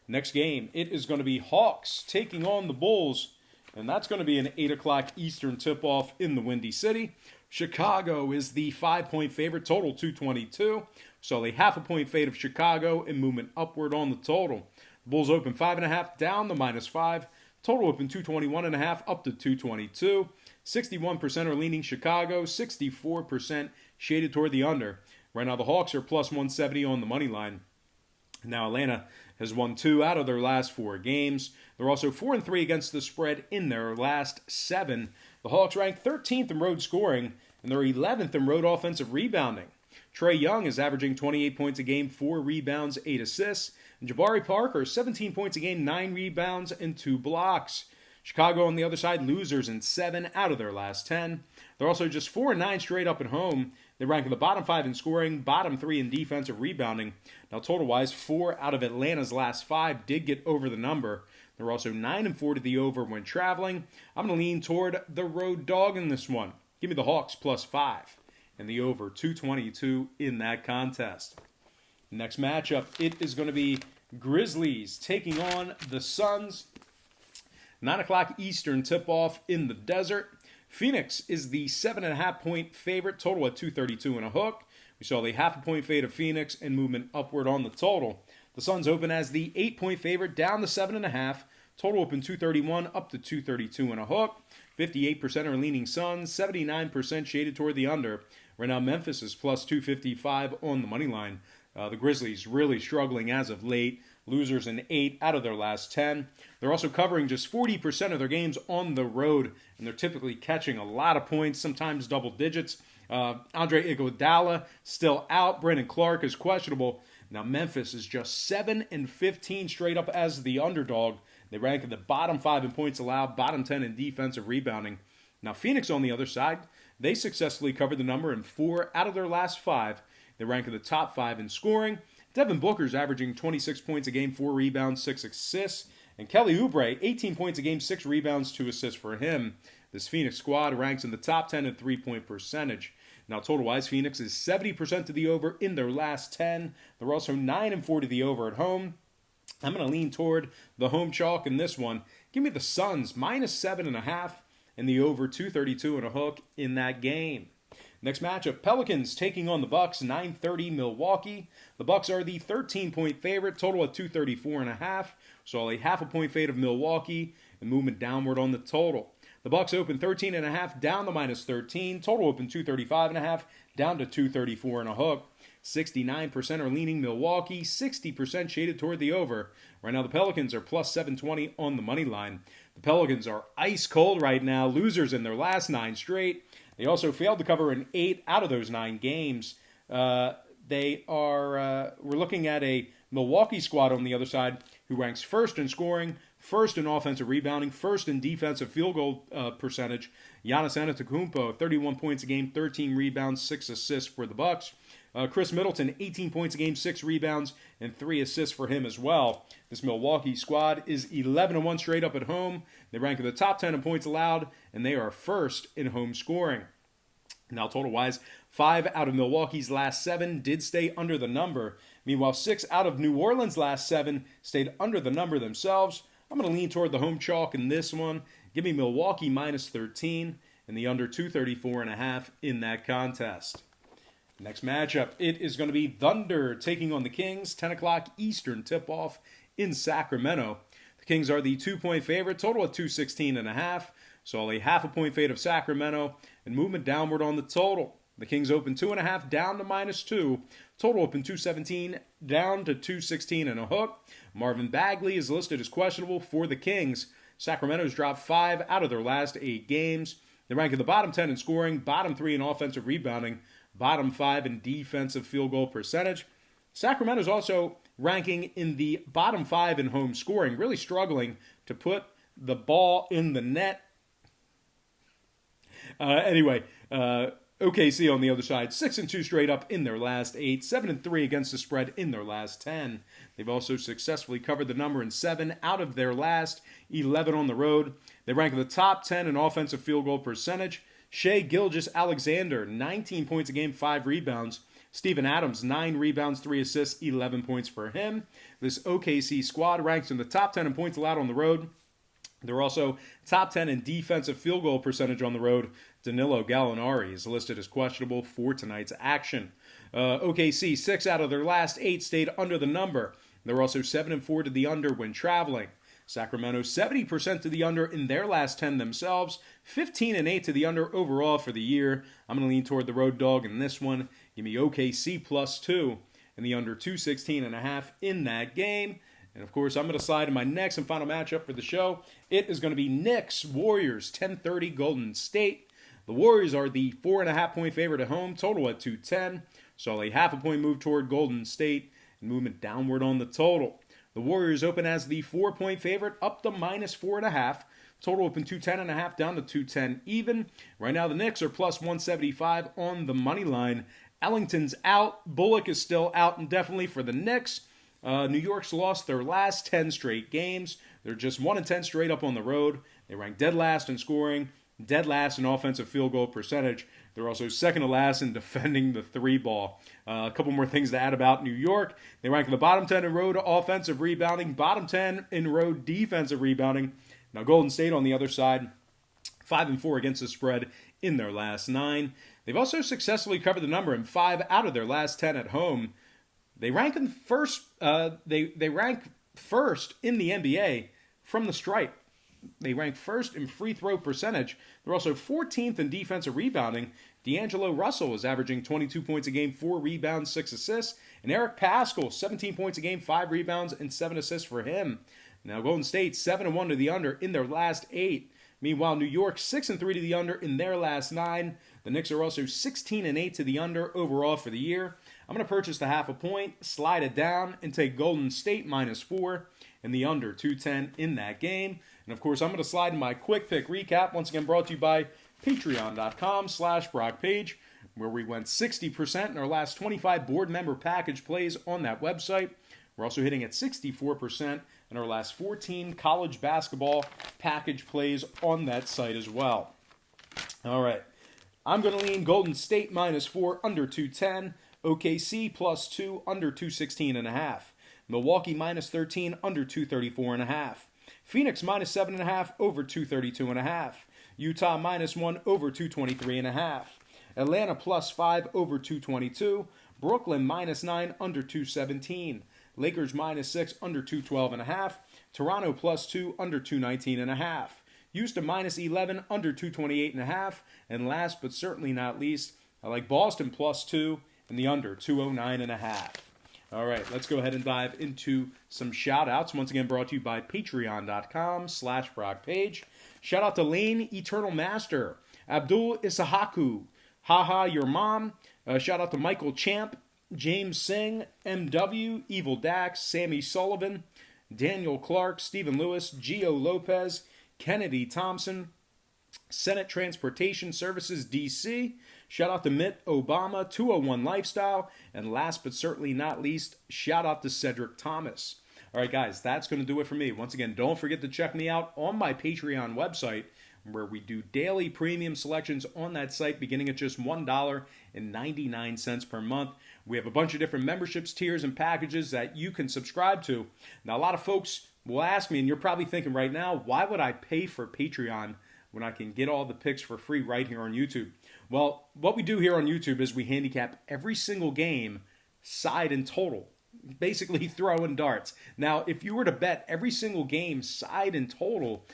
Next game, it is going to be Hawks taking on the Bulls, and that's going to be an 8 o'clock Eastern tip-off in the Windy City. Chicago is the 5-point favorite, total 222. So a half a point fade of Chicago and movement upward on the total. The Bulls open 5.5 down to -5. Total open 221.5 up to 222. 61% are leaning Chicago, 64% shaded toward the under. Right now the Hawks are plus 170 on the money line. Now Atlanta has won 2 out of their last 4 games. They're also 4-3 against the spread in their last 7. The Hawks rank 13th in road scoring, and they're 11th in road offensive rebounding. Trae Young is averaging 28 points a game, 4 rebounds, 8 assists. And Jabari Parker, 17 points a game, 9 rebounds, and 2 blocks. Chicago on the other side, losers in 7 out of their last 10. They're also just 4-9 straight up at home. They rank in the bottom 5 in scoring, bottom 3 in defensive rebounding. Now, total-wise, 4 out of Atlanta's last 5 did get over the number. They're also 9-4 to the over when traveling. I'm going to lean toward the road dog in this one. Give me the Hawks plus 5 and the over 222 in that contest. Next matchup, it is going to be Grizzlies taking on the Suns. 9 o'clock Eastern tip-off in the desert. Phoenix is the 7.5-point favorite, total at 232 and a hook. We saw the half a point fade of Phoenix and movement upward on the total. The Suns open as the 8-point favorite, down to 7.5. Total open 231 up to 232 and a hook. 58% are leaning Suns, 79% shaded toward the under. Right now Memphis is plus 255 on the money line. The Grizzlies really struggling as of late. Losers in 8 out of their last 10. They're also covering just 40% of their games on the road, and they're typically catching a lot of points, sometimes double digits. Andre Iguodala still out. Brandon Clark is questionable. Now Memphis is just 7-15 straight up as the underdog. They rank in the bottom 5 in points allowed, bottom 10 in defensive rebounding. Now Phoenix on the other side, they successfully covered the number in 4 out of their last 5. They rank in the top 5 in scoring. Devin Booker's averaging 26 points a game, 4 rebounds, 6 assists. And Kelly Oubre, 18 points a game, 6 rebounds, 2 assists for him. This Phoenix squad ranks in the top 10 in three-point percentage. Now, total-wise, Phoenix is 70% to the over in their last 10. They're also 9-4 to the over at home. I'm going to lean toward the home chalk in this one. Give me the Suns, -7.5, and the over 232 and a hook in that game. Next matchup, Pelicans taking on the Bucks, 9:30 Milwaukee. The Bucks are the 13-point favorite, total at 234.5. So a half a point fade of Milwaukee and movement downward on the total. The Bucks open 13.5 down to -13. Total open 235.5 down to 234 and a hook. 69% are leaning Milwaukee, 60% shaded toward the over. Right now the Pelicans are plus 720 on the money line. The Pelicans are ice cold right now, losers in their last 9 straight. They also failed to cover in 8 out of those 9 games. We're looking at a Milwaukee squad on the other side who ranks first in scoring, first in offensive rebounding, first in defensive field goal percentage. Giannis Antetokounmpo, 31 points a game, 13 rebounds, 6 assists for the Bucks. Chris Middleton, 18 points a game, 6 rebounds, and 3 assists for him as well. This Milwaukee squad is 11-1 straight up at home. They rank in the top 10 in points allowed, and they are first in home scoring. Now, total-wise, 5 out of Milwaukee's last 7 did stay under the number. Meanwhile, 6 out of New Orleans' last 7 stayed under the number themselves. I'm going to lean toward the home chalk in this one. Give me Milwaukee -13 and the under 234.5 in that contest. Next matchup, it is going to be Thunder taking on the Kings, 10 o'clock Eastern tip-off in Sacramento. The Kings are the 2-point favorite, total at 216.5. So a half a point fade of Sacramento and movement downward on the total. The Kings open 2.5 down to -2. Total open 217 down to 216 and a hook. Marvin Bagley is listed as questionable for the Kings. Sacramento's dropped 5 out of their last 8 games. They rank in the bottom 10 in scoring, bottom 3 in offensive rebounding, bottom 5 in defensive field goal percentage. Sacramento's also ranking in the bottom 5 in home scoring, really struggling to put the ball in the net. OKC on the other side, 6-2 straight up in their last 8, 7-3 against the spread in their last 10. They've also successfully covered the number in 7 out of their last 11 on the road. They rank in the top 10 in offensive field goal percentage. Shai Gilgeous-Alexander, 19 points a game, 5 rebounds, Steven Adams, 9 rebounds, 3 assists, 11 points for him. This OKC squad ranks in the top 10 in points allowed on the road. They're also top 10 in defensive field goal percentage on the road. Danilo Gallinari is listed as questionable for tonight's action. OKC, 6 out of their last 8 stayed under the number. They're also 7-4 to the under when traveling. Sacramento, 70% to the under in their last 10 themselves. 15-8 to the under overall for the year. I'm going to lean toward the road dog in this one. Give me OKC +2 and the under 216.5 in that game. And, of course, I'm going to slide to my next and final matchup for the show. It is going to be Knicks Warriors, 10:30 Golden State. The Warriors are the 4.5-point favorite at home, total at 210. So a half a point move toward Golden State and movement downward on the total. The Warriors open as the 4-point favorite, up to -4.5. Total open 210.5 down to 210 even. Right now the Knicks are +175 on the money line. Ellington's out. Bullock is still out indefinitely for the Knicks. New York's lost their last 10 straight games. They're just 1-10 straight up on the road. They rank dead last in scoring, dead last in offensive field goal percentage. They're also second to last in defending the 3-ball. A couple more things to add about New York. They rank in the bottom 10 in road offensive rebounding, bottom 10 in road defensive rebounding. Now Golden State on the other side, 5-4 against the spread in their last 9. They've also successfully covered the number in 5 out of their last 10 at home. They rank in first. They rank first in the NBA from the stripe. They rank first in free throw percentage. They're also 14th in defensive rebounding. D'Angelo Russell is averaging 22 points a game, 4 rebounds, 6 assists. And Eric Paschall, 17 points a game, 5 rebounds, and 7 assists for him. Now Golden State, 7-1 to the under in their last 8. Meanwhile, New York, 6-3 to the under in their last 9. The Knicks are also 16-8 to the under overall for the year. I'm going to purchase the half a point, slide it down, and take Golden State -4 and the under 210 in that game. And, of course, I'm going to slide in my quick pick recap, once again brought to you by patreon.com/BrockPage, where we went 60% in our last 25 board member package plays on that website. We're also hitting at 64% in our last 14 college basketball package plays on that site as well. All right. I'm going to lean Golden State -4, under 210. OKC +2, under 216.5. Milwaukee -13, under 234.5. Phoenix -7.5, over 232.5. Utah -1, over 223.5. Atlanta +5, over 222. Brooklyn -9, under 217. Lakers -6, under 212.5. Toronto +2, under 219.5. Houston -11, under 228.5. And last but certainly not least, I like Boston +2 and the under 209.5. All right, let's go ahead and dive into some shout-outs. Once again, brought to you by patreon.com/BrockPage. Shout out to Lane Eternal Master, Abdul Isahaku, Haha Your Mom. Shout out to Michael Champ, James Singh, MW, Evil Dax, Sammy Sullivan, Daniel Clark, Stephen Lewis, Gio Lopez, Kennedy Thompson, Senate Transportation Services, D.C., shout out to Mitt Obama, 201 Lifestyle, and last but certainly not least, shout out to Cedric Thomas. All right, guys, that's going to do it for me. Once again, don't forget to check me out on my Patreon website, where we do daily premium selections on that site beginning at just $1.99 per month. We have a bunch of different memberships, tiers, and packages that you can subscribe to. Now, a lot of folks will ask me, and you're probably thinking right now, why would I pay for Patreon when I can get all the picks for free right here on YouTube? Well, what we do here on YouTube is we handicap every single game, side and total, basically throwing darts. Now, if you were to bet every single game, side and total,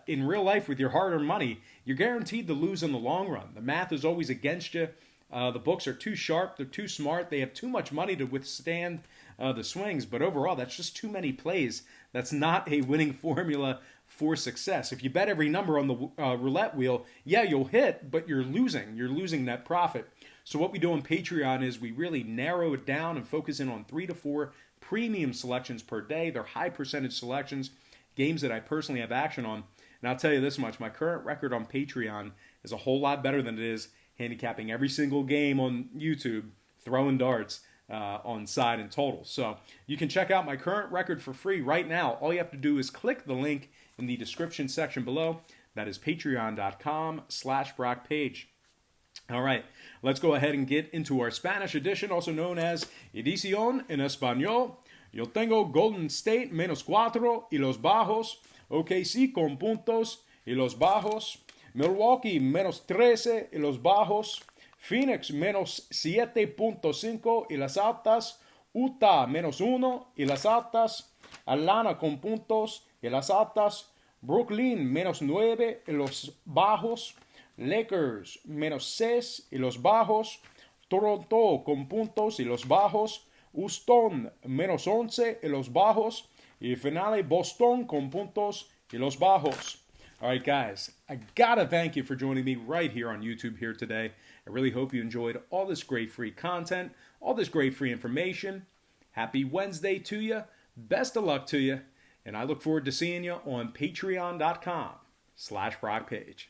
in real life with your hard-earned money, you're guaranteed to lose in the long run. The math is always against you. The books are too sharp. They're too smart. They have too much money to withstand the swings. But overall, that's just too many plays. That's not a winning formula for success. If you bet every number on the roulette wheel, yeah, you'll hit, but you're losing. You're losing net profit. So what we do on Patreon is we really narrow it down and focus in on 3 to 4 premium selections per day. They're high percentage selections, games that I personally have action on. And I'll tell you this much, my current record on Patreon is a whole lot better than it is handicapping every single game on YouTube, throwing darts on side and total. So you can check out my current record for free right now. All you have to do is click the link in the description section below. That is patreon.com/BrockPage. All right, let's go ahead and get into our Spanish edition, also known as Edición en Español. Yo tengo Golden State -4 y los bajos. OKC con puntos y los bajos. Milwaukee -13 y los bajos. Phoenix -7.5 y las altas. Utah -1 y las altas. Atlanta con puntos y las altas. Brooklyn -9 y los bajos. Lakers -6 y los bajos. Toronto con puntos y los bajos. Houston -11 y los bajos. Y finale Boston con puntos y los bajos. All right, guys, I gotta thank you for joining me right here on YouTube here today. I really hope you enjoyed all this great free content, all this great free information. Happy Wednesday to you. Best of luck to you. And I look forward to seeing you on patreon.com/ProcPage.